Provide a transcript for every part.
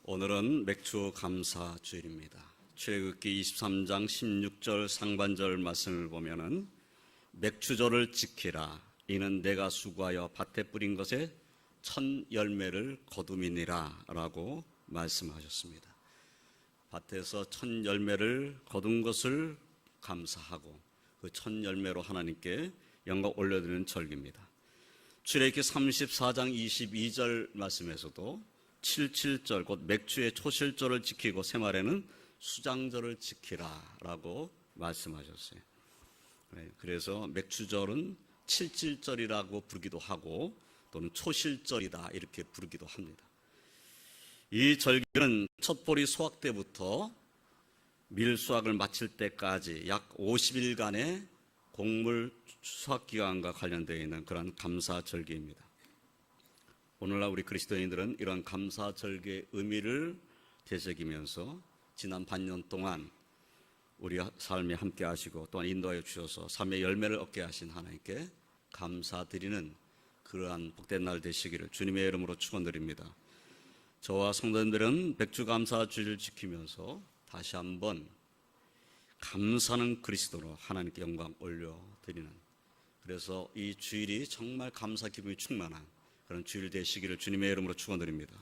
오늘은 맥주 감사 주일입니다. 출애굽기 23장 16절 상반절 말씀을 보면은 맥주절을 지키라. 이는 내가 수고하여 밭에 뿌린 것에 첫 열매를 거둠이니라 라고 말씀하셨습니다. 밭에서 첫 열매를 거둔 것을 감사하고 그 첫 열매로 하나님께 영광 올려드리는 절기입니다. 출애굽기 34장 22절 말씀에서도 77절 곧 맥주의 초실절을 지키고 새말에는 수장절을 지키라 라고 말씀하셨어요. 그래서 맥주절은 77절이라고 부르기도 하고 또는 초실절이다 이렇게 부르기도 합니다. 이 절기는 첫보리 수확 때부터 밀 수확을 마칠 때까지 약 50일간의 곡물 수확 기간과 관련되어 있는 그런 감사 절기입니다. 오늘날 우리 그리스도인들은 이런 감사 절기의 의미를 되새기면서 지난 반년 동안 우리 삶에 함께 하시고 또한 인도하여 주셔서 삶의 열매를 얻게 하신 하나님께 감사드리는 그러한 복된 날 되시기를 주님의 이름으로 축원드립니다. 저와 성도님들은 맥주 감사 주일을 지키면서 다시 한번 감사는 그리스도로 하나님께 영광 올려드리는, 그래서 이 주일이 정말 감사 기분이 충만한 그런 주일 되시기를 주님의 이름으로 축원드립니다.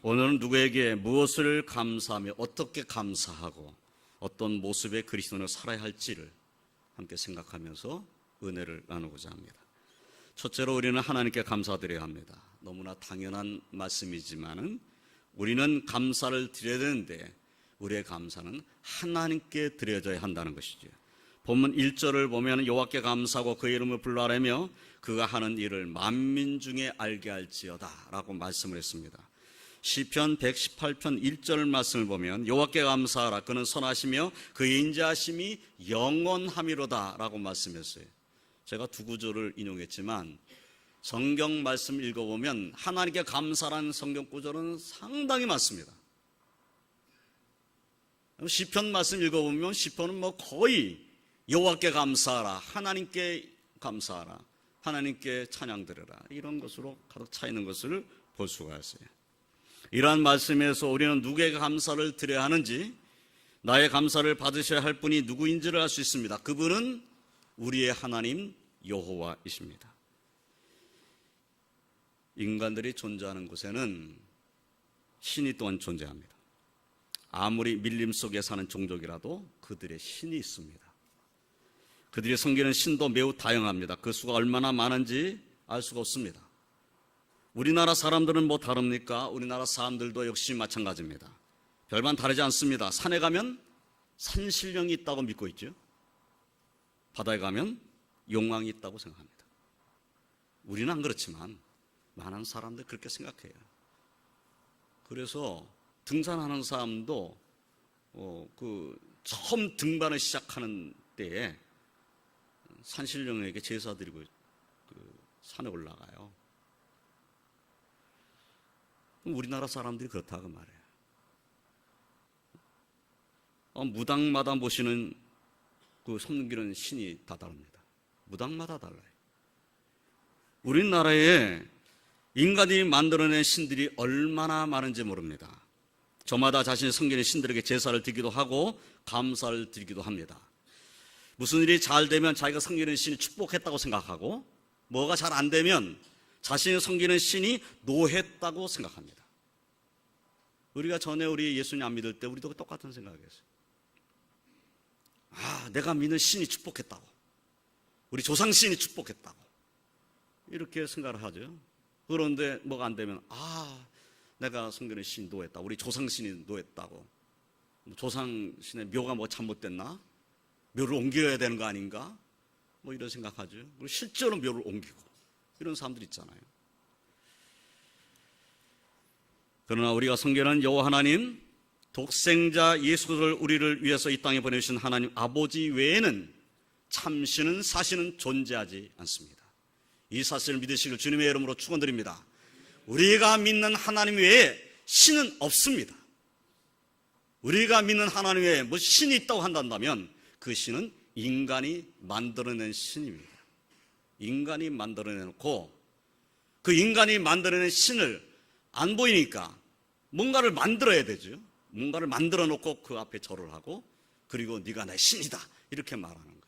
오늘은 누구에게 무엇을 감사하며 어떻게 감사하고 어떤 모습의 그리스도인으로 살아야 할지를 함께 생각하면서 은혜를 나누고자 합니다. 첫째로 우리는 하나님께 감사드려야 합니다. 너무나 당연한 말씀이지만은 우리는 감사를 드려야 되는데 우리의 감사는 하나님께 드려져야 한다는 것이죠. 본문 1절을 보면 여호와께 감사하고 그의 이름을 불러라며 그가 하는 일을 만민 중에 알게 할지어다 라고 말씀을 했습니다. 시편 118편 1절 말씀을 보면 여호와께 감사하라 그는 선하시며 그의 인자하심이 영원함이로다 라고 말씀했어요. 제가 두 구절을 인용했지만 성경 말씀 읽어보면 하나님께 감사라는 성경 구절은 상당히 많습니다. 시편 말씀 읽어보면 시편은 거의 여호와께 감사하라, 하나님께 감사하라, 하나님께 찬양 드려라 이런 것으로 가득 차 있는 것을 볼 수가 있어요. 이러한 말씀에서 우리는 누구에게 감사를 드려야 하는지, 나의 감사를 받으셔야 할 분이 누구인지를 알 수 있습니다. 그분은 우리의 하나님 여호와이십니다. 인간들이 존재하는 곳에는 신이 또한 존재합니다. 아무리 밀림 속에 사는 종족이라도 그들의 신이 있습니다. 그들이 섬기는 신도 매우 다양합니다. 그 수가 얼마나 많은지 알 수가 없습니다. 우리나라 사람들은 뭐 다릅니까? 우리나라 사람들도 역시 마찬가지입니다. 별반 다르지 않습니다. 산에 가면 산신령이 있다고 믿고 있죠. 바다에 가면 용왕이 있다고 생각합니다. 우리는 안 그렇지만 많은 사람들 그렇게 생각해요. 그래서 등산하는 사람도 처음 등반을 시작하는 때에 산신령에게 제사 드리고 산에 올라가요. 우리나라 사람들이 그렇다고 말해요. 무당마다 모시는 그 섬기는 신이 다 다릅니다. 무당마다 달라요. 우리나라에 인간이 만들어낸 신들이 얼마나 많은지 모릅니다. 저마다 자신이 섬기는 신들에게 제사를 드리기도 하고 감사를 드리기도 합니다. 무슨 일이 잘 되면 자기가 섬기는 신이 축복했다고 생각하고, 뭐가 잘 안 되면 자신이 섬기는 신이 노했다고 생각합니다. 우리가 전에 우리 예수님 안 믿을 때 우리도 똑같은 생각이었어요. 내가 믿는 신이 축복했다고, 우리 조상 신이 축복했다고 이렇게 생각을 하죠. 그런데 뭐가 안 되면 내가 섬기는 신이 노했다, 우리 조상신이 노했다고, 조상신의 묘가 잘못됐나? 묘를 옮겨야 되는 거 아닌가? 이런 생각하죠. 그리고 실제로 묘를 옮기고 이런 사람들 있잖아요. 그러나 우리가 섬기는 여호와 하나님, 독생자 예수를 우리를 위해서 이 땅에 보내주신 하나님 아버지 외에는 참신은 사실은 존재하지 않습니다. 이 사실을 믿으시길 주님의 이름으로 축원드립니다. 우리가 믿는 하나님 외에 신은 없습니다. 우리가 믿는 하나님 외에 신이 있다고 한다면 그 신은 인간이 만들어낸 신입니다. 인간이 만들어내놓고 그 인간이 만들어낸 신을 안 보이니까 뭔가를 만들어야 되죠. 뭔가를 만들어 놓고 그 앞에 절을 하고, 그리고 네가 나의 신이다 이렇게 말하는 거예요.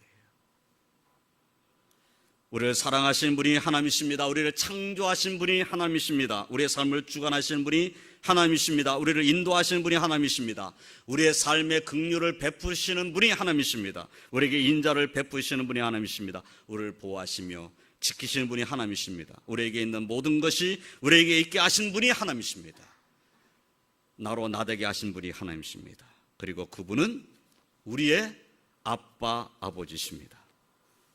우리를 사랑하신 분이 하나님이십니다. 우리를 창조하신 분이 하나님이십니다. 우리의 삶을 주관하시는 분이 하나님이십니다. 우리를 인도하시는 분이 하나님이십니다. 우리의 삶의 긍휼을 베푸시는 분이 하나님이십니다. 우리에게 인자를 베푸시는 분이 하나님이십니다. 우리를 보호하시며 지키시는 분이 하나님이십니다. 우리에게 있는 모든 것이 우리에게 있게 하신 분이 하나님이십니다. 나로 나되게 하신 분이 하나님이십니다. 그리고 그분은 우리의 아빠, 아버지십니다.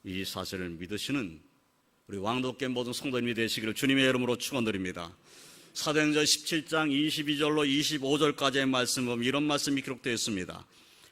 이 사실을 믿으시는 우리 왕독계 모든 성도님이 되시기를 주님의 이름으로 축원드립니다. 사도행전 17장 22절로 25절까지의 말씀 보면 이런 말씀이 기록되어 있습니다.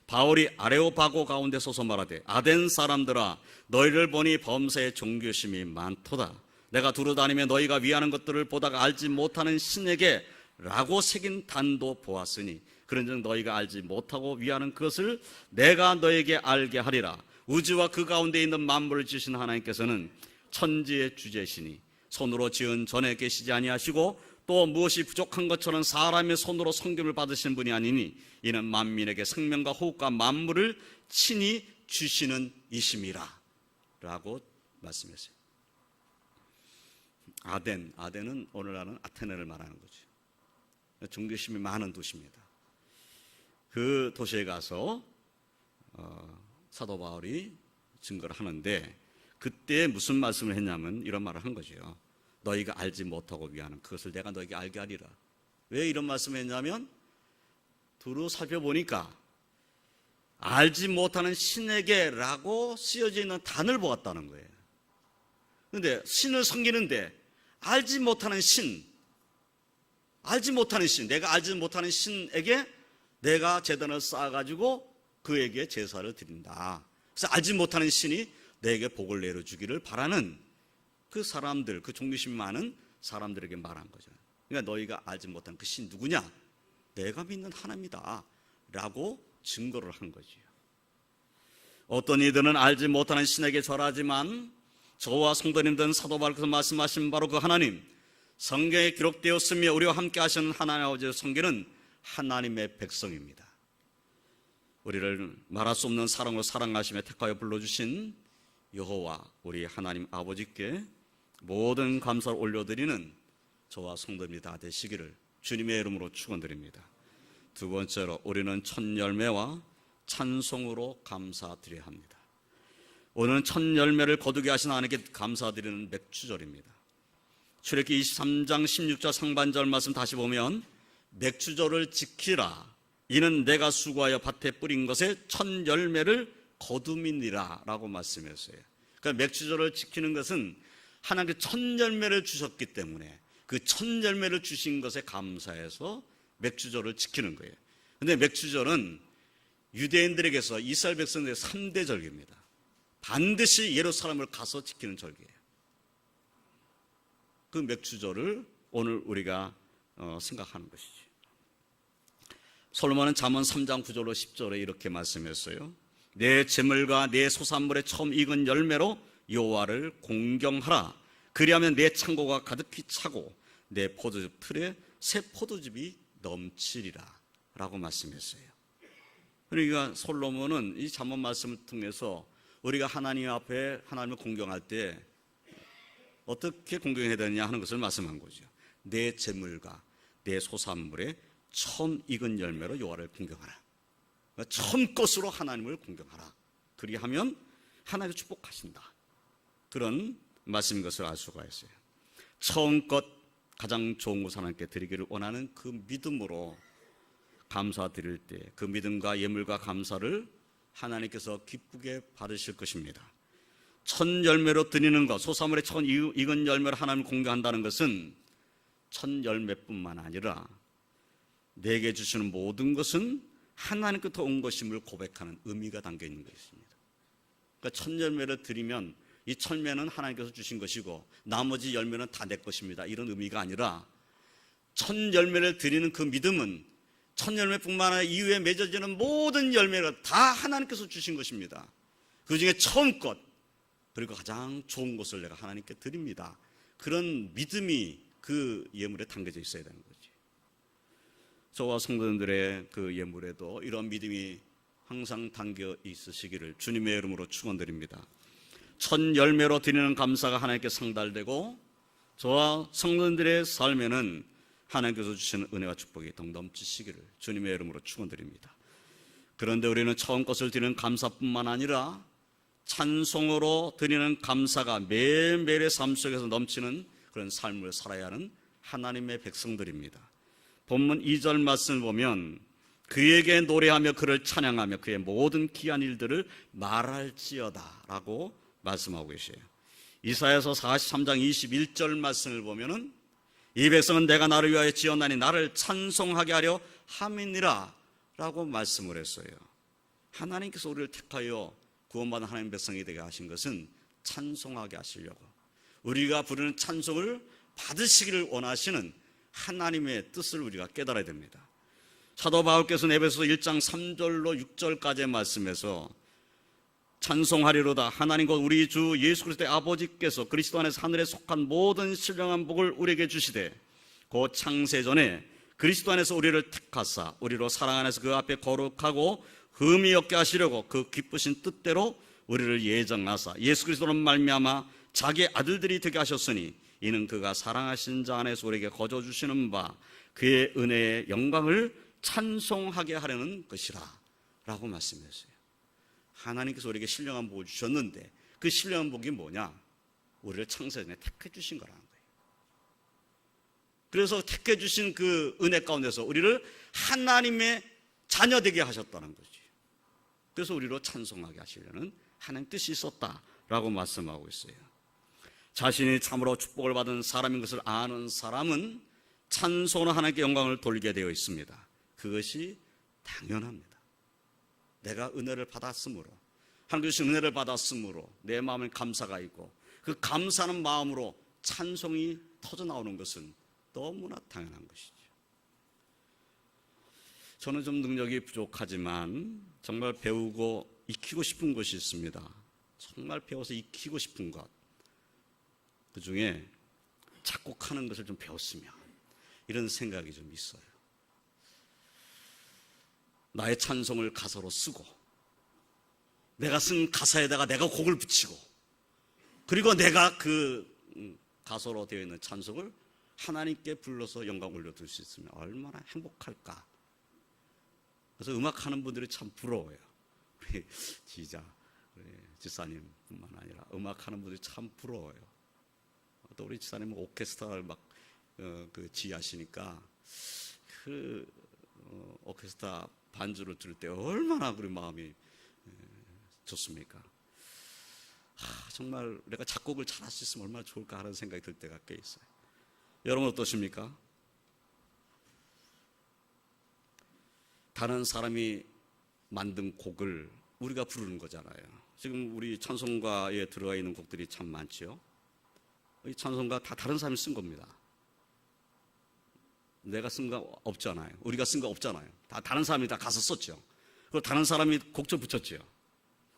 바울이 아레오파고 가운데 서서 말하되 아덴 사람들아 너희를 보니 범사의 종교심이 많도다. 내가 두루 다니며 너희가 위하는 것들을 보다가 알지 못하는 신에게 라고 새긴 단도 보았으니 그런즉 너희가 알지 못하고 위하는 그것을 내가 너에게 알게 하리라. 우주와 그 가운데 있는 만물을 지으신 하나님께서는 천지의 주제시니 손으로 지은 전에 계시지 아니하시고 또 무엇이 부족한 것처럼 사람의 손으로 섬김을 받으신 분이 아니니 이는 만민에게 생명과 호흡과 만물을 친히 주시는 이심이라 라고 말씀했어요. 아덴은 오늘날은 아테네를 말하는 거죠. 종교심이 많은 도시입니다. 그 도시에 가서 사도 바울이 증거를 하는데 그때 무슨 말씀을 했냐면 이런 말을 한 거죠. 너희가 알지 못하고 위하는 그것을 내가 너희에게 알게 하리라. 왜 이런 말씀을 했냐면 두루 살펴보니까 알지 못하는 신에게 라고 쓰여져 있는 단을 보았다는 거예요. 그런데 신을 섬기는데 알지 못하는 신, 내가 알지 못하는 신에게 내가 제단을 쌓아가지고 그에게 제사를 드린다. 그래서 알지 못하는 신이 내게 복을 내려주기를 바라는 그 사람들, 그 종교심이 많은 사람들에게 말한 거죠. 그러니까 너희가 알지 못한 그 신 누구냐? 내가 믿는 하나님이다 라고 증거를 한 거지요. 어떤 이들은 알지 못하는 신에게 절하지만 저와 성도님들은 사도 바울께서 말씀하신 바로 그 하나님, 성경에 기록되었으며 우리와 함께 하시는 하나님 아버지의 성경은 하나님의 백성입니다. 우리를 말할 수 없는 사랑으로 사랑하시며 택하여 불러주신 여호와 우리 하나님 아버지께 모든 감사를 올려드리는 저와 성도님이 다 되시기를 주님의 이름으로 축원드립니다. 두 번째로 우리는 첫 열매와 찬송으로 감사드려야 합니다. 오늘은 첫 열매를 거두게 하신 하나님께 감사드리는 맥주절입니다. 출애굽기 23장 16절 상반절 말씀 다시 보면 맥주절을 지키라. 이는 내가 수고하여 밭에 뿌린 것의 첫 열매를 거둠이니라 라고 말씀했어요. 그러니까 맥주절을 지키는 것은 하나님께 첫 열매를 주셨기 때문에 그 첫 열매를 주신 것에 감사해서 맥주절을 지키는 거예요. 그런데 맥주절은 유대인들에게서 이스라엘 백성들의 3대 절기입니다. 반드시 예루살렘을 가서 지키는 절기예요. 그 맥주절을 오늘 우리가 생각하는 것이죠. 솔로몬은 잠언 3장 9절로 10절에 이렇게 말씀했어요. 내 재물과 내 소산물의 처음 익은 열매로 여호와를 공경하라. 그리하면 내 창고가 가득히 차고 내 포도즙 틀에 새 포도즙이 넘치리라 라고 말씀했어요. 그러니까 솔로몬은 이 잠언 말씀을 통해서 우리가 하나님 앞에 하나님을 공경할 때 어떻게 공경해야 되느냐 하는 것을 말씀한 거죠. 내 재물과 내 소산물의 처음 익은 열매로 여호와를 공경하라. 그러니까 처음 것으로 하나님을 공경하라. 그리하면 하나님이 축복하신다. 그런 말씀인 것을 알 수가 있어요. 처음 것 가장 좋은 것을 하나님께 드리기를 원하는 그 믿음으로 감사드릴 때 그 믿음과 예물과 감사를 하나님께서 기쁘게 받으실 것입니다. 첫 열매로 드리는 것, 소사물의 첫 익은 열매로 하나님을 공경한다는 것은 첫 열매뿐만 아니라 내게 주시는 모든 것은 하나님께부터 온 것임을 고백하는 의미가 담겨 있는 것입니다. 그러니까 첫 열매를 드리면 이 첫 열매는 하나님께서 주신 것이고 나머지 열매는 다 내 것입니다. 이런 의미가 아니라 첫 열매를 드리는 그 믿음은 첫 열매뿐만 아니라 이후에 맺어지는 모든 열매가 다 하나님께서 주신 것입니다. 그 중에 처음 것 그리고 가장 좋은 것을 내가 하나님께 드립니다. 그런 믿음이 그 예물에 담겨져 있어야 되는 거지. 저와 성도님들의 그 예물에도 이런 믿음이 항상 담겨 있으시기를 주님의 이름으로 축원드립니다. 첫 열매로 드리는 감사가 하나님께 상달되고 저와 성도님들의 삶에는 하나님께서 주시는 은혜와 축복이 넘치시기를 주님의 이름으로 축원드립니다. 그런데 우리는 처음 것을 드리는 감사뿐만 아니라 찬송으로 드리는 감사가 매일매일의 삶 속에서 넘치는 그런 삶을 살아야 하는 하나님의 백성들입니다. 본문 2절 말씀을 보면 그에게 노래하며 그를 찬양하며 그의 모든 귀한 일들을 말할지어다 라고 말씀하고 계세요. 이사야서 43장 21절 말씀을 보면은 이 백성은 내가 나를 위하여 지었나니 나를 찬송하게 하려 함이니라 라고 말씀을 했어요. 하나님께서 우리를 택하여 구원받은 하나님 백성이 되게 하신 것은 찬송하게 하시려고, 우리가 부르는 찬송을 받으시기를 원하시는 하나님의 뜻을 우리가 깨달아야 됩니다. 사도 바울께서는 에베소서 1장 3절로 6절까지의 말씀에서 찬송하리로다 하나님과 우리 주 예수 그리스도의 아버지께서 그리스도 안에서 하늘에 속한 모든 신령한 복을 우리에게 주시되 곧 창세전에 그리스도 안에서 우리를 택하사 우리로 사랑 안에서 그 앞에 거룩하고 흠이 없게 하시려고 그 기쁘신 뜻대로 우리를 예정하사 예수 그리스도로 말미암아 자기의 아들들이 되게 하셨으니 이는 그가 사랑하신 자 안에서 우리에게 거저 주시는 바 그의 은혜의 영광을 찬송하게 하려는 것이라 라고 말씀했어요. 하나님께서 우리에게 신령한 복을 주셨는데 그 신령한 복이 뭐냐? 우리를 창세전에 택해 주신 거라는 거예요. 그래서 택해 주신 그 은혜 가운데서 우리를 하나님의 자녀 되게 하셨다는 거지. 그래서 우리로 찬송하게 하시려는 하나님 뜻이 있었다라고 말씀하고 있어요. 자신이 참으로 축복을 받은 사람인 것을 아는 사람은 찬송으로 하나님께 영광을 돌리게 되어 있습니다. 그것이 당연합니다. 내가 은혜를 받았으므로, 하나님께서 은혜를 받았으므로 내 마음에 감사가 있고 그 감사하는 마음으로 찬송이 터져나오는 것은 너무나 당연한 것이죠. 저는 좀 능력이 부족하지만 정말 배우고 익히고 싶은 것이 있습니다. 정말 배워서 익히고 싶은 것, 그 중에 작곡하는 것을 좀 배웠으면 이런 생각이 좀 있어요. 나의 찬송을 가사로 쓰고 내가 쓴 가사에다가 내가 곡을 붙이고 그리고 내가 그 가사로 되어 있는 찬송을 하나님께 불러서 영광 올려드릴 수 있으면 얼마나 행복할까. 그래서 음악하는 분들이 참 부러워요. 우리 지자, 우리 지사님뿐만 아니라 음악하는 분들이 참 부러워요. 또 우리 지사님은 오케스트라를 막 지휘하시니까 그 오케스트라 반주를 들을 때 얼마나 우리 마음이 좋습니까? 정말 내가 작곡을 잘할 수 있으면 얼마나 좋을까 하는 생각이 들 때가 꽤 있어요. 여러분 어떠십니까? 다른 사람이 만든 곡을 우리가 부르는 거잖아요. 지금 우리 찬송가에 들어가 있는 곡들이 참 많죠. 이 찬송가 다 다른 사람이 쓴 겁니다. 내가 쓴 거 없잖아요. 우리가 쓴 거 없잖아요. 다 다른 사람이 다 가서 썼죠. 그리고 다른 사람이 곡좀 붙였죠.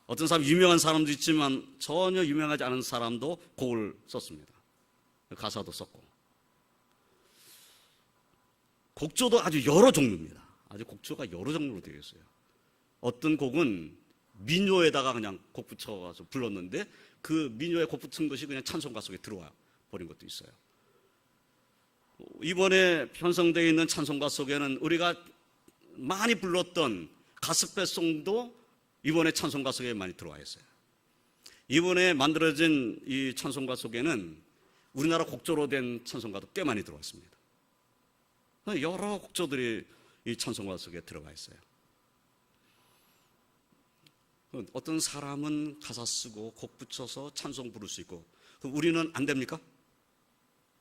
어떤 사람 유명한 사람도 있지만 전혀 유명하지 않은 사람도 곡을 썼습니다. 가사도 썼고. 곡조도 아주 여러 종류입니다. 아주 곡조가 여러 종류로 되어 있어요. 어떤 곡은 민요에다가 그냥 곡 붙여서 불렀는데 그 민요에 곡 붙은 것이 그냥 찬송가 속에 들어와 버린 것도 있어요. 이번에 편성되어 있는 찬송가 속에는 우리가 많이 불렀던 가스펠송도 이번에 찬송가 속에 많이 들어와 있어요. 이번에 만들어진 이 찬송가 속에는 우리나라 곡조로 된 찬송가도 꽤 많이 들어와 있습니다. 여러 곡조들이 이 찬송가 속에 들어가 있어요. 어떤 사람은 가사 쓰고 곡 붙여서 찬송 부를 수 있고, 그럼 우리는 안 됩니까?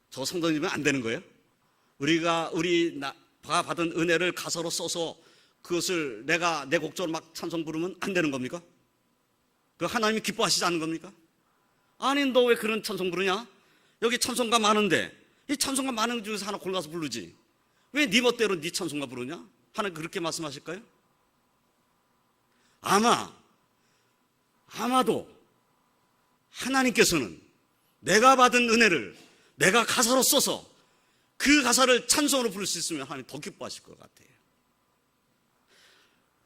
저 성도님은 안 되는 거예요? 우리가 받은 은혜를 가사로 써서 그것을 내가 내 곡조로 막 찬송 부르면 안 되는 겁니까? 그 하나님이 기뻐하시지 않는 겁니까? 아니, 너 왜 그런 찬송 부르냐? 여기 찬송가 많은데 이 찬송가 많은 중에서 하나 골라서 부르지. 왜 네 멋대로 네 찬송가 부르냐? 하나님 그렇게 말씀하실까요? 아마도 하나님께서는 내가 받은 은혜를 내가 가사로 써서 그 가사를 찬송으로 부를 수 있으면 하나님 더 기뻐하실 것 같아요.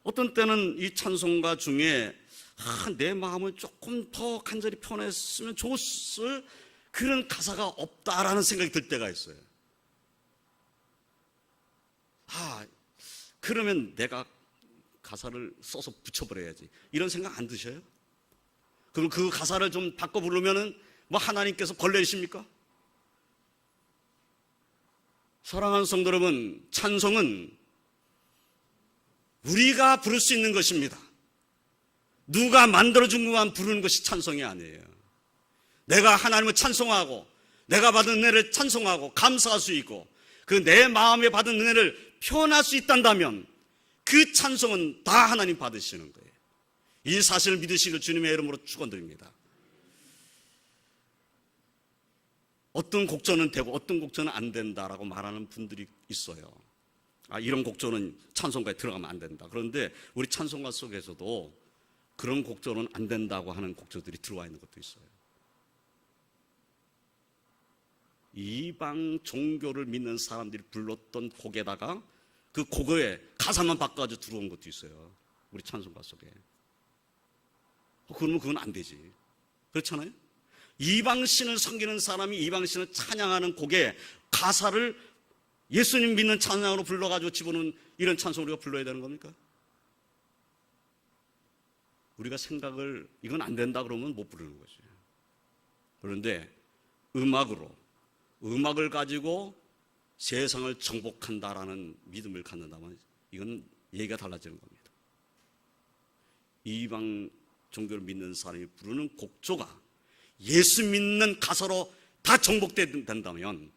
어떤 때는 이 찬송가 중에 내 마음을 조금 더 간절히 표현했으면 좋았을 그런 가사가 없다라는 생각이 들 때가 있어요. 그러면 내가 가사를 써서 붙여버려야지, 이런 생각 안 드셔요? 그럼 그 가사를 좀 바꿔 부르면은 뭐 하나님께서 벌레이십니까? 사랑하는 성도 여러분, 찬송은 우리가 부를 수 있는 것입니다. 누가 만들어준 것만 부르는 것이 찬송이 아니에요. 내가 하나님을 찬송하고 내가 받은 은혜를 찬송하고 감사할 수 있고 그 내 마음에 받은 은혜를 표현할 수 있단다면 그 찬송은 다 하나님 받으시는 거예요. 이 사실을 믿으시길 주님의 이름으로 축원드립니다. 어떤 곡조는 되고 어떤 곡조는 안 된다라고 말하는 분들이 있어요. 이런 곡조는 찬송가에 들어가면 안 된다. 그런데 우리 찬송가 속에서도 그런 곡조는 안 된다고 하는 곡조들이 들어와 있는 것도 있어요. 이방 종교를 믿는 사람들이 불렀던 곡에다가 그 곡의 가사만 바꿔가지고 들어온 것도 있어요. 우리 찬송가 속에. 그러면 그건 안 되지. 그렇잖아요? 이방신을 섬기는 사람이 이방신을 찬양하는 곡에 가사를 예수님 믿는 찬양으로 불러가지고 집어넣은 이런 찬송을 우리가 불러야 되는 겁니까? 우리가 생각을 이건 안 된다 그러면 못 부르는 거죠. 그런데 음악을 가지고 세상을 정복한다라는 믿음을 갖는다면 이건 얘기가 달라지는 겁니다. 이방 종교를 믿는 사람이 부르는 곡조가 예수 믿는 가사로 다 정복된다면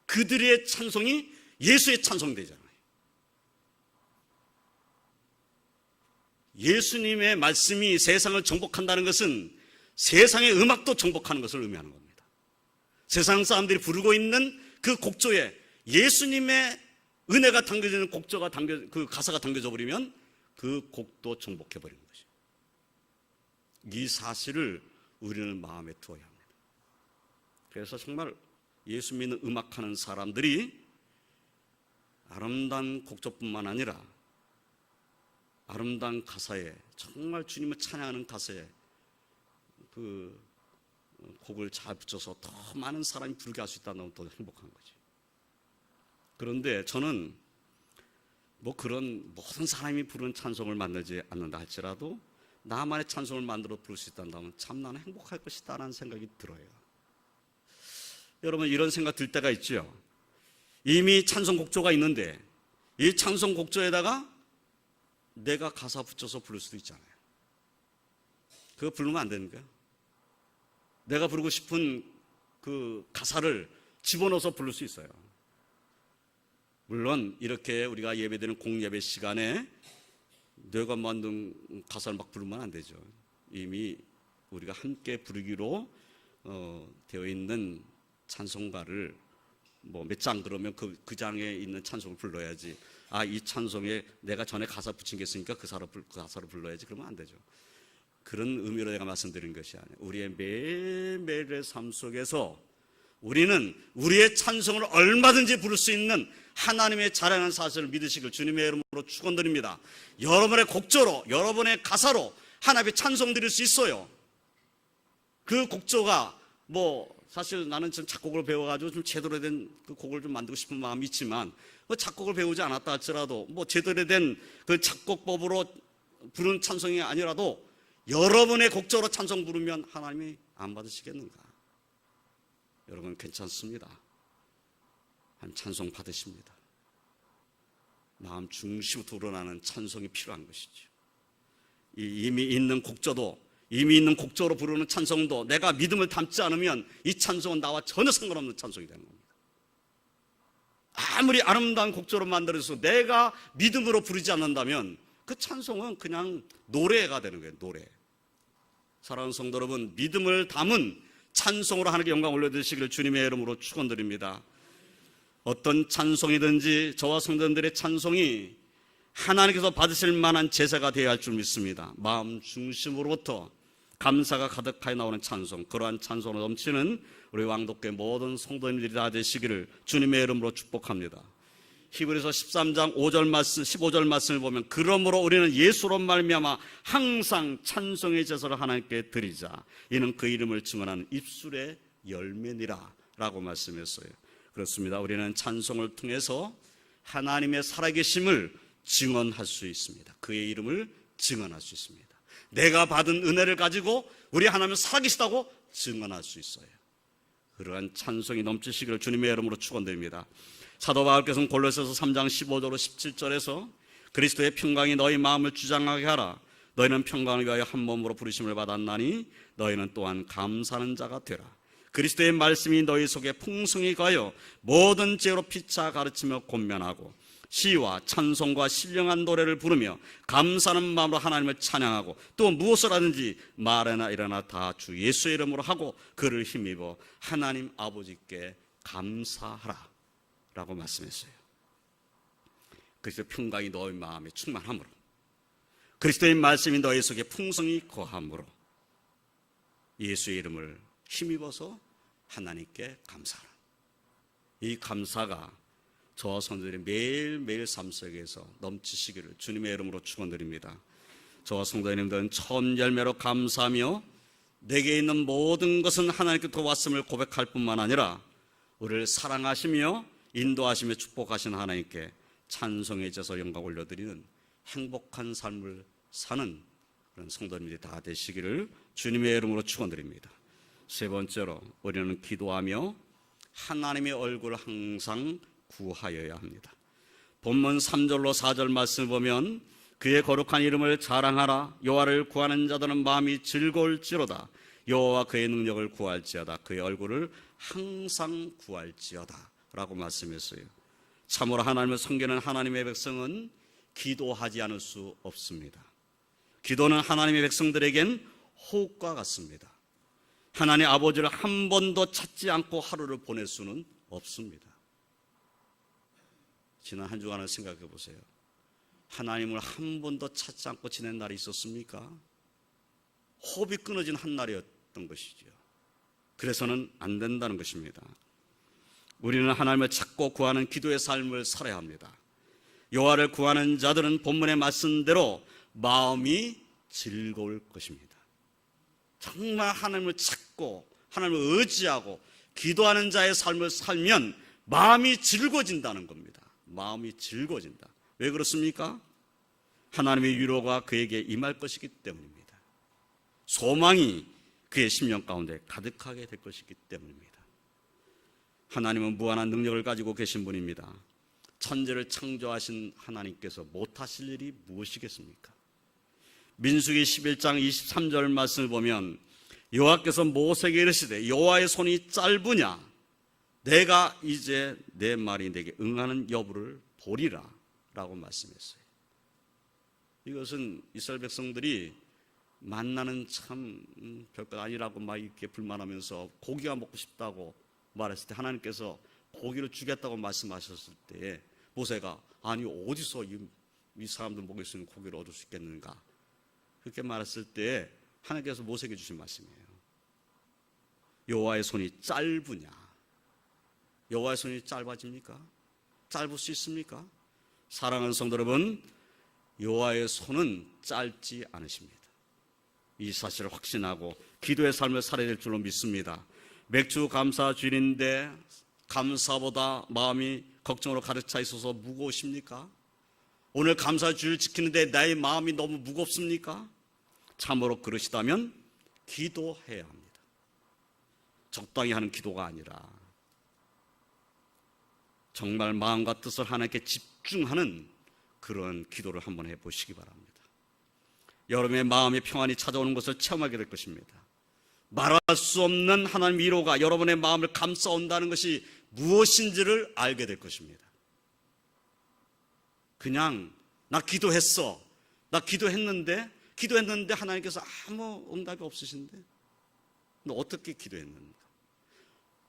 그들의 찬송이 예수의 찬송되잖아요. 예수님의 말씀이 세상을 정복한다는 것은 세상의 음악도 정복하는 것을 의미하는 겁니다. 세상 사람들이 부르고 있는 그 곡조에 예수님의 은혜가 담겨지는 곡조가 그 가사가 담겨져 버리면 그 곡도 정복해 버리는 것이죠. 이 사실을 우리는 마음에 두어야 합니다. 그래서 정말 예수 믿는 음악하는 사람들이 아름다운 곡조뿐만 아니라 아름다운 가사에 정말 주님을 찬양하는 가사에 그 곡을 잘 붙여서 더 많은 사람이 부르게 할 수 있다면 더 행복한 거지. 그런데 저는 뭐 그런 모든 사람이 부르는 찬송을 만들지 않는다 할지라도 나만의 찬송을 만들어 부를 수 있다면 참 나는 행복할 것이다라는 생각이 들어요. 여러분 이런 생각 들 때가 있죠. 이미 찬송 곡조가 있는데 이 찬송 곡조에다가 내가 가사 붙여서 부를 수도 있잖아요. 그거 부르면 안 되는 거야. 내가 부르고 싶은 그 가사를 집어넣어서 부를 수 있어요. 물론 이렇게 우리가 예배드리는 공예배 시간에 내가 만든 가사를 막 부르면 안 되죠. 이미 우리가 함께 부르기로 되어 있는 찬송가를 뭐 몇 장 그러면 그 장에 있는 찬송을 불러야지. 이 찬송에 내가 전에 가사 붙인 게 있으니까 그 가사를 불러야지. 그러면 안 되죠. 그런 의미로 내가 말씀드린 것이 아니에요. 우리의 매일매일의 삶 속에서 우리는 우리의 찬송을 얼마든지 부를 수 있는 하나님의 자랑하는 사실을 믿으시길 주님의 이름으로 축원드립니다. 여러분의 곡조로, 여러분의 가사로 하나님의 찬송 드릴 수 있어요. 그 곡조가 사실 나는 좀 작곡을 배워가지고 좀 제대로 된 그 곡을 좀 만들고 싶은 마음이 있지만 작곡을 배우지 않았다 할지라도 제대로 된 그 작곡법으로 부른 찬송이 아니라도 여러분의 곡조로 찬송 부르면 하나님이 안 받으시겠는가? 여러분 괜찮습니다. 한 찬송 받으십니다. 마음 중심부터 우러나는 찬송이 필요한 것이죠. 이미 있는 곡조로 부르는 찬송도 내가 믿음을 담지 않으면 이 찬송은 나와 전혀 상관없는 찬송이 되는 겁니다. 아무리 아름다운 곡조로 만들어서 내가 믿음으로 부르지 않는다면 그 찬송은 그냥 노래가 되는 거예요. 노래. 사랑하는 성도 여러분, 믿음을 담은 찬송으로 하나님께 영광 올려드리시기를 주님의 이름으로 축원드립니다. 어떤 찬송이든지 저와 성도들의 찬송이 하나님께서 받으실 만한 제사가 되어야 할 줄 믿습니다. 마음 중심으로부터 감사가 가득하게 나오는 찬송, 그러한 찬송으로 넘치는 우리 왕독교회 모든 성도님들이 다 되시기를 주님의 이름으로 축복합니다. 히브리서 13장 5절 말씀, 15절 말씀을 보면 그러므로 우리는 예수로 말미암아 항상 찬송의 제사를 하나님께 드리자. 이는 그 이름을 증언하는 입술의 열매니라 라고 말씀했어요. 그렇습니다. 우리는 찬송을 통해서 하나님의 살아계심을 증언할 수 있습니다. 그의 이름을 증언할 수 있습니다. 내가 받은 은혜를 가지고 우리 하나님은 살아계시다고 증언할 수 있어요. 그러한 찬송이 넘치시기를 주님의 이름으로 축원드립니다. 사도 바울께서는 골로새서 3장 15절로 17절에서 그리스도의 평강이 너희 마음을 주장하게 하라. 너희는 평강을 위하여 한 몸으로 부르심을 받았나니 너희는 또한 감사하는 자가 되라. 그리스도의 말씀이 너희 속에 풍성히 가여 모든 지혜로 피차 가르치며 권면하고 시와 찬송과 신령한 노래를 부르며 감사하는 마음으로 하나님을 찬양하고 또 무엇을 하든지 말이나 일어나 다 주 예수의 이름으로 하고 그를 힘입어 하나님 아버지께 감사하라 라고 말씀했어요. 그리스도의 평강이 너희 마음에 충만함으로 그리스도의 말씀이 너희 속에 풍성히 거함으로 예수의 이름을 힘입어서 하나님께 감사하라. 이 감사가 저와 성도들의 매일매일 삶 속에서 넘치시기를 주님의 이름으로 축원드립니다. 저와 성도님들은 처음 열매로 감사하며 내게 있는 모든 것은 하나님께 도왔음을 고백할 뿐만 아니라 우리를 사랑하시며 인도하시며 축복하신 하나님께 찬송의 제사 영광 올려드리는 행복한 삶을 사는 그런 성도님들이 다 되시기를 주님의 이름으로 축원드립니다. 세 번째로 우리는 기도하며 하나님의 얼굴을 항상 구하여야 합니다. 본문 3절로 4절 말씀을 보면 그의 거룩한 이름을 자랑하라. 여호와를 구하는 자들은 마음이 즐거울지로다. 여호와 그의 능력을 구할지어다. 그의 얼굴을 항상 구할지어다 라고 말씀했어요. 참으로 하나님을 섬기는 하나님의 백성은 기도하지 않을 수 없습니다. 기도는 하나님의 백성들에겐 호흡과 같습니다. 하나님 아버지를 한 번도 찾지 않고 하루를 보낼 수는 없습니다. 지난 한 주간을 생각해 보세요. 하나님을 한 번도 찾지 않고 지낸 날이 있었습니까? 호흡이 끊어진 한 날이었던 것이죠. 그래서는 안 된다는 것입니다. 우리는 하나님을 찾고 구하는 기도의 삶을 살아야 합니다. 여호와를 구하는 자들은 본문의 말씀대로 마음이 즐거울 것입니다. 정말 하나님을 찾고 하나님을 의지하고 기도하는 자의 삶을 살면 마음이 즐거워진다는 겁니다. 마음이 즐거워진다. 왜 그렇습니까? 하나님의 위로가 그에게 임할 것이기 때문입니다. 소망이 그의 심령 가운데 가득하게 될 것이기 때문입니다. 하나님은 무한한 능력을 가지고 계신 분입니다. 천지를 창조하신 하나님께서 못하실 일이 무엇이겠습니까? 민수기 11장 23절 말씀을 보면 여호와께서 모세에게 이르시되 여호와의 손이 짧으냐 내가 이제 내 말이 내게 응하는 여부를 보리라 라고 말씀했어요. 이것은 이스라엘 백성들이 만나는 참 별것 아니라고 막 이렇게 불만하면서 고기가 먹고 싶다고 말했을 때 하나님께서 고기를 주겠다고 말씀하셨을 때 모세가 아니 어디서 이 사람들 먹을 수 있는 고기를 얻을 수 있겠는가 그렇게 말했을 때 하나님께서 모세에게 주신 말씀이에요. 여호와의 손이 짧으냐? 여호와의 손이 짧아집니까? 짧을 수 있습니까? 사랑하는 성도 여러분, 여호와의 손은 짧지 않으십니다. 이 사실을 확신하고 기도의 삶을 살아야 될 줄로 믿습니다. 맥주 감사 주일인데 감사보다 마음이 걱정으로 가득 차 있어서 무거우십니까? 오늘 감사 주일 지키는데 나의 마음이 너무 무겁습니까? 참으로 그러시다면 기도해야 합니다. 적당히 하는 기도가 아니라 정말 마음과 뜻을 하나님께 집중하는 그런 기도를 한번 해보시기 바랍니다. 여러분의 마음의 평안이 찾아오는 것을 체험하게 될 것입니다. 말할 수 없는 하나님 위로가 여러분의 마음을 감싸온다는 것이 무엇인지를 알게 될 것입니다. 그냥 나 기도했어. 나 기도했는데 하나님께서 아무 응답이 없으신데 너 어떻게 기도했는가?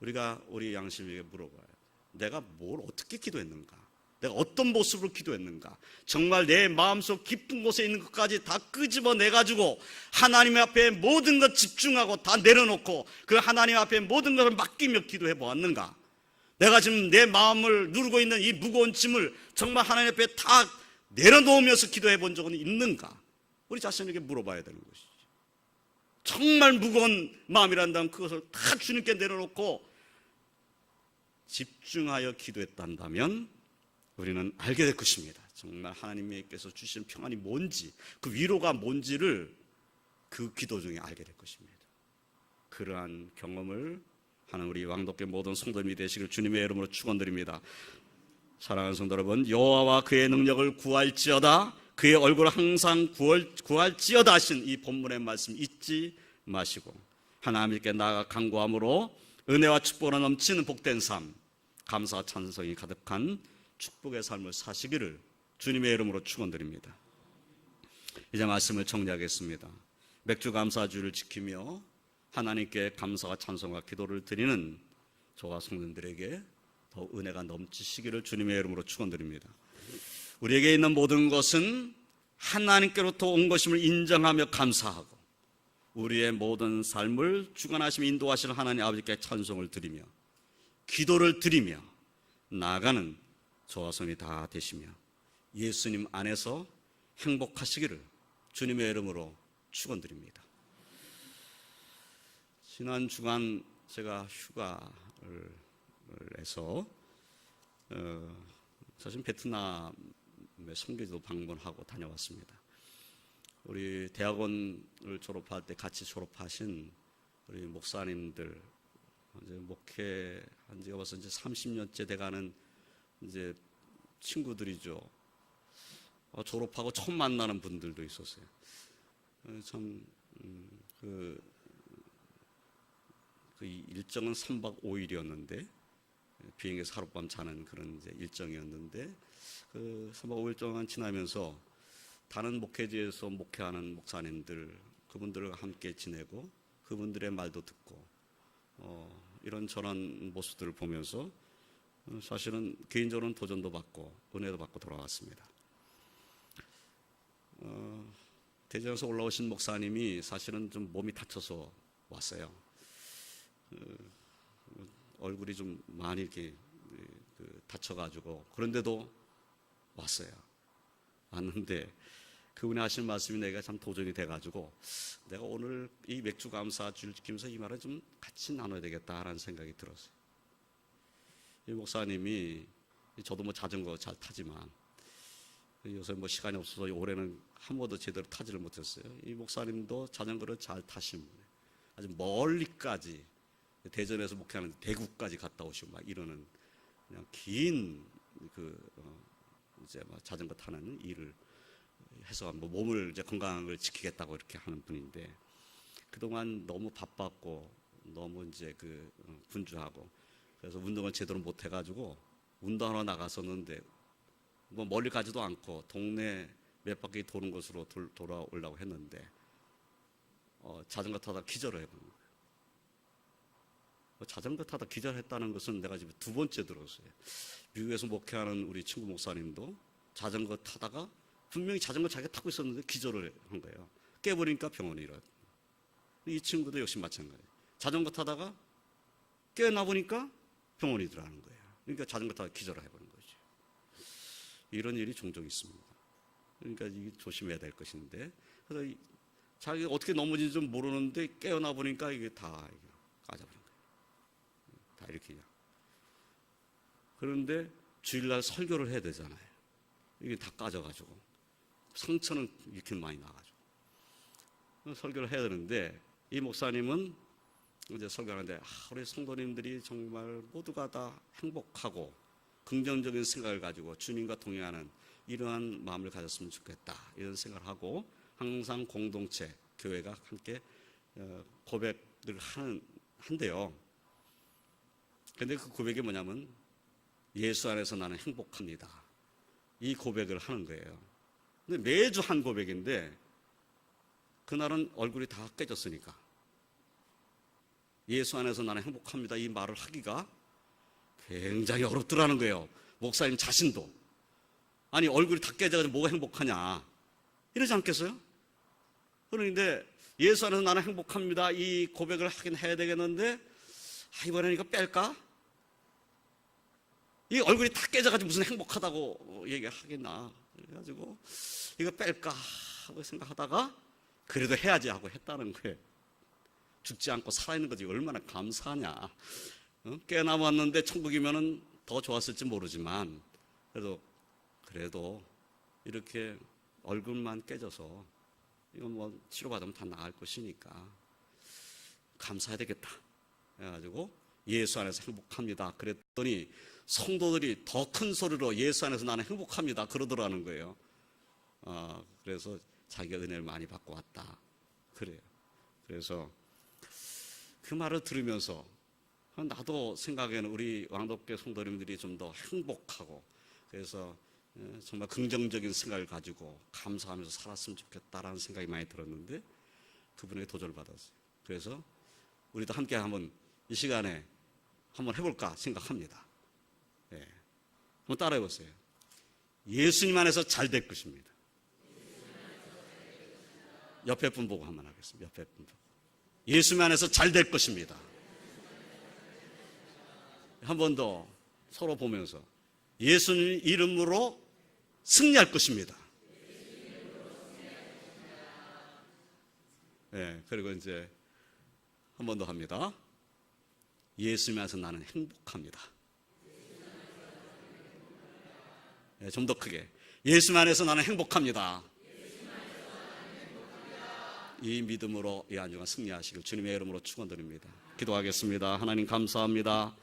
우리가 우리 양심에게 물어봐요. 내가 뭘 어떻게 기도했는가? 내가 어떤 모습으로 기도했는가? 정말 내 마음속 깊은 곳에 있는 것까지 다 끄집어내가지고 하나님 앞에 모든 것 집중하고 다 내려놓고 그 하나님 앞에 모든 것을 맡기며 기도해 보았는가? 내가 지금 내 마음을 누르고 있는 이 무거운 짐을 정말 하나님 앞에 다 내려놓으면서 기도해 본 적은 있는가? 우리 자신에게 물어봐야 되는 것이죠. 정말 무거운 마음이란다면 그것을 다 주님께 내려놓고 집중하여 기도했단다면 우리는 알게 될 것입니다. 정말 하나님께서 주시는 평안이 뭔지, 그 위로가 뭔지를 그 기도 중에 알게 될 것입니다. 그러한 경험을 하는 우리 왕독교 모든 성도님이 되시길 주님의 이름으로 축원드립니다. 사랑하는 성도 여러분, 여호와와 그의 능력을 구할지어다, 그의 얼굴을 항상 구할지어다 하신 이 본문의 말씀 잊지 마시고 하나님께 나아가 간구함으로 은혜와 축복으로 넘치는 복된 삶, 감사와 찬송이 가득한 축복의 삶을 사시기를 주님의 이름으로 축원드립니다. 이제 말씀을 정리하겠습니다. 맥주 감사주를 지키며 하나님께 감사와 찬송과 기도를 드리는 저와 성도들에게 더 은혜가 넘치시기를 주님의 이름으로 축원드립니다. 우리에게 있는 모든 것은 하나님께로부터 온 것임을 인정하며 감사하고 우리의 모든 삶을 주관하시며 인도하시는 하나님 아버지께 찬송을 드리며 기도를 드리며 나아가는 저와 성이 다 되시며 예수님 안에서 행복하시기를 주님의 이름으로 축원드립니다. 지난 주간 제가 휴가를 해서 사실 베트남에 선교지도 방문하고 다녀왔습니다. 우리 대학원을 졸업할 때 같이 졸업하신 우리 목사님들, 이제 목회한 지가 벌써 이제 30년째 돼가는 이제 친구들이죠. 졸업하고 처음 만나는 분들도 있었어요. 참, 그 일정은 3박 5일이었는데, 비행기에서 하룻밤 자는 그런 이제 일정이었는데, 그 3박 5일 동안 지나면서 다른 목회지에서 목회하는 목사님들, 그분들과 함께 지내고, 그분들의 말도 듣고, 이런저런 모습들을 보면서 사실은 개인적으로는 도전도 받고, 은혜도 받고 돌아왔습니다. 대전에서 올라오신 목사님이 사실은 좀 몸이 다쳐서 왔어요. 얼굴이 좀 많이 이렇게 다쳐가지고 그런데도 왔어요. 왔는데 그분이 하신 말씀이 내가 참 도전이 돼가지고 내가 오늘 이 맥주 감사 주를 지키면서 이 말을 좀 같이 나눠야 되겠다라는 생각이 들었어요. 이 목사님이 저도 뭐 자전거 잘 타지만 요새 뭐 시간이 없어서 올해는 한 번도 제대로 타지를 못했어요. 이 목사님도 자전거를 잘 타신 분이에요. 아주 멀리까지 대전에서 목회하는 대구까지 갔다 오시고 막 이러는 그냥 긴 이제 막 자전거 타는 일을 해서 뭐 몸을 이제 건강을 지키겠다고 이렇게 하는 분인데 그동안 너무 바빴고 너무 이제 분주하고 그래서 운동을 제대로 못 해가지고 운동하러 나갔었는데 뭐 멀리 가지도 않고 동네 몇 바퀴 도는 것으로 돌아오려고 했는데 자전거 타다 기절을 해본 거예요. 자전거 타다 기절했다는 것은 내가 지금 두 번째 들었어요. 미국에서 목회하는 우리 친구 목사님도 자전거 타다가 분명히 자전거 자기가 타고 있었는데 기절을 한 거예요. 깨버리니까 병원에 이래. 이 친구도 역시 마찬가지예요. 자전거 타다가 깨어나 보니까 병원에 들어가는 거예요. 그러니까 자전거 타다 기절을 해버린 거죠. 이런 일이 종종 있습니다. 그러니까 이게 조심해야 될 것인데 그래서 자기가 어떻게 넘어진지 좀 모르는데 깨어나 보니까 이게 다 까져버린 거예요. 다 이렇게. 그런데 주일날 설교를 해야 되잖아요. 이게 다 까져가지고 상처는 이렇게 많이 나가지고 설교를 해야 되는데 이 목사님은 이제 설교하는데 우리 성도님들이 정말 모두가 다 행복하고 긍정적인 생각을 가지고 주님과 동행하는 이러한 마음을 가졌으면 좋겠다 이런 생각을 하고 항상 공동체 교회가 함께 고백을 한대요. 근데 그 고백이 뭐냐면 예수 안에서 나는 행복합니다. 이 고백을 하는 거예요. 근데 매주 한 고백인데 그날은 얼굴이 다 깨졌으니까 예수 안에서 나는 행복합니다 이 말을 하기가 굉장히 어렵더라는 거예요. 목사님 자신도 아니 얼굴이 다 깨져가지고 뭐가 행복하냐 이러지 않겠어요? 그런데 예수 안에서 나는 행복합니다 이 고백을 하긴 해야 되겠는데 이번에는 이거 뺄까? 이 얼굴이 다 깨져가지고 무슨 행복하다고 얘기하겠나 그래가지고 이거 뺄까 하고 생각하다가 그래도 해야지 하고 했다는 거예요. 죽지 않고 살아있는 거지 얼마나 감사하냐. 깨어남았는데 천국이면은 더 좋았을지 모르지만 그래도 이렇게 얼굴만 깨져서 이건 뭐 치료받으면 다 나을 것이니까 감사해야 되겠다 해가지고 예수 안에서 행복합니다 그랬더니 성도들이 더 큰 소리로 예수 안에서 나는 행복합니다 그러더라는 거예요. 그래서 자기가 은혜를 많이 받고 왔다 그래요. 그래서 그 말을 들으면서 나도 생각에는 우리 왕덕교회 성도님들이 좀 더 행복하고 그래서 정말 긍정적인 생각을 가지고 감사하면서 살았으면 좋겠다라는 생각이 많이 들었는데 그분에게 도전을 받았어요. 그래서 우리도 함께 한번 이 시간에 한번 해볼까 생각합니다. 한번 따라해 보세요. 예수님 안에서 잘 될 것입니다. 옆에 분 보고 한번 하겠습니다. 옆에 분 보고. 예수님 안에서 잘 될 것입니다. 한 번 더 서로 보면서 예수님 이름으로 승리할 것입니다. 그리고 이제 한 번 더 합니다. 예수님 안에서 나는 행복합니다. 좀 더 크게. 예수님 안에서 나는 행복합니다. 이 믿음으로 이 한 주간 승리하시길 주님의 이름으로 축원드립니다. 기도하겠습니다. 하나님 감사합니다.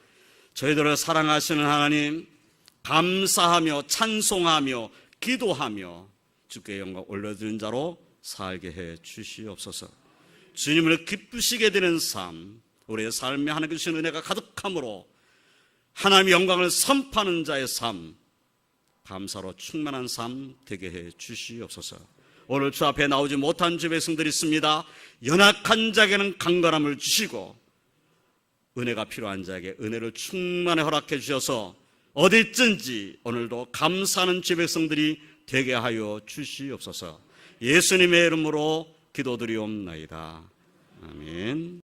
저희들을 사랑하시는 하나님 감사하며 찬송하며 기도하며 주께 영광 올려드리는 자로 살게 해 주시옵소서. 주님을 기쁘시게 되는 삶 우리의 삶에 하나님께 주신 은혜가 가득함으로 하나님의 영광을 선포하는 자의 삶 감사로 충만한 삶 되게 해 주시옵소서. 오늘 주 앞에 나오지 못한 주 백성들이 있습니다. 연약한 자에게는 강건함을 주시고 은혜가 필요한 자에게 은혜를 충만히 허락해 주셔서 어디 있든지 오늘도 감사하는 주 백성들이 되게 하여 주시옵소서. 예수님의 이름으로 기도드리옵나이다. 아멘.